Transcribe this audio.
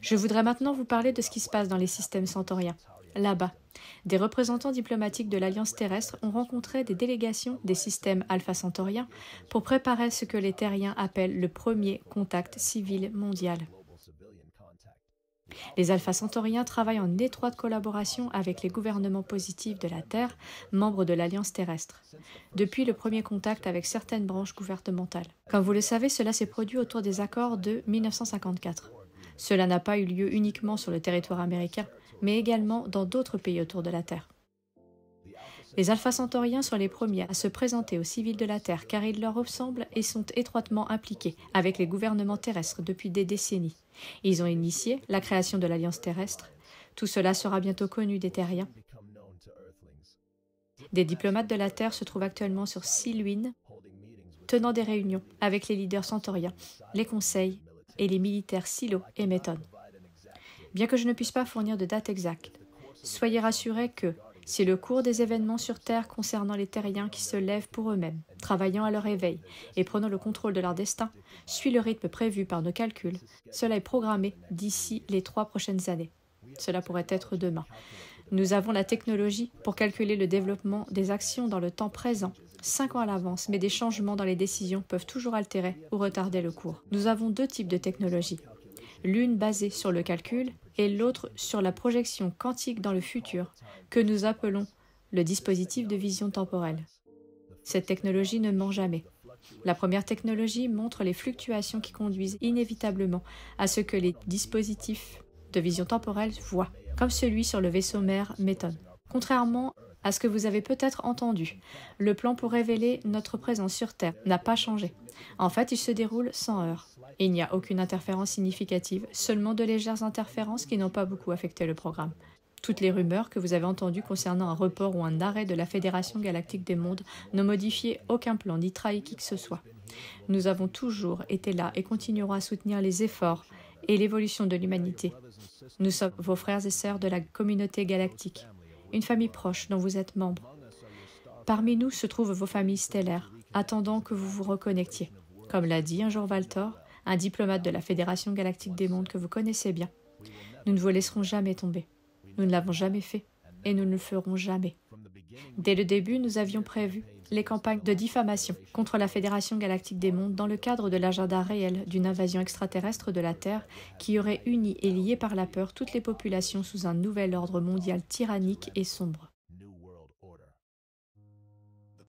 Je voudrais maintenant vous parler de ce qui se passe dans les systèmes centauriens. Là-bas, des représentants diplomatiques de l'Alliance terrestre ont rencontré des délégations des systèmes Alpha Centauriens pour préparer ce que les terriens appellent le premier contact civil mondial. Les Alpha Centauriens travaillent en étroite collaboration avec les gouvernements positifs de la Terre, membres de l'Alliance terrestre, depuis le premier contact avec certaines branches gouvernementales. Comme vous le savez, cela s'est produit autour des accords de 1954. Cela n'a pas eu lieu uniquement sur le territoire américain, mais également dans d'autres pays autour de la Terre. Les Alpha Centauriens sont les premiers à se présenter aux civils de la Terre car ils leur ressemblent et sont étroitement impliqués avec les gouvernements terrestres depuis des décennies. Ils ont initié la création de l'Alliance terrestre. Tout cela sera bientôt connu des terriens. Des diplomates de la Terre se trouvent actuellement sur Siluin, tenant des réunions avec les leaders centauriens, les conseils et les militaires Silo et Méton. Bien que je ne puisse pas fournir de date exacte, soyez rassurés que, si le cours des événements sur Terre concernant les terriens qui se lèvent pour eux-mêmes, travaillant à leur éveil et prenant le contrôle de leur destin, suit le rythme prévu par nos calculs, cela est programmé d'ici les 3 prochaines années. Cela pourrait être demain. Nous avons la technologie pour calculer le développement des actions dans le temps présent, 5 ans à l'avance, mais des changements dans les décisions peuvent toujours altérer ou retarder le cours. Nous avons 2 types de technologies. L'une basée sur le calcul et l'autre sur la projection quantique dans le futur, que nous appelons le dispositif de vision temporelle. Cette technologie ne ment jamais. La première technologie montre les fluctuations qui conduisent inévitablement à ce que les dispositifs de vision temporelle voient, comme celui sur le vaisseau mère Méton. Contrairement à ce que vous avez peut-être entendu, le plan pour révéler notre présence sur Terre n'a pas changé. En fait, il se déroule sans heurts. Il n'y a aucune interférence significative, seulement de légères interférences qui n'ont pas beaucoup affecté le programme. Toutes les rumeurs que vous avez entendues concernant un report ou un arrêt de la Fédération galactique des mondes n'ont modifié aucun plan ni trahi qui que ce soit. Nous avons toujours été là et continuerons à soutenir les efforts et l'évolution de l'humanité. Nous sommes vos frères et sœurs de la communauté galactique, une famille proche dont vous êtes membre. Parmi nous se trouvent vos familles stellaires, attendant que vous vous reconnectiez. Comme l'a dit un jour Valtor, un diplomate de la Fédération galactique des mondes que vous connaissez bien. Nous ne vous laisserons jamais tomber. Nous ne l'avons jamais fait et nous ne le ferons jamais. Dès le début, nous avions prévu les campagnes de diffamation contre la Fédération galactique des mondes dans le cadre de l'agenda réel d'une invasion extraterrestre de la Terre qui aurait uni et lié par la peur toutes les populations sous un nouvel ordre mondial tyrannique et sombre.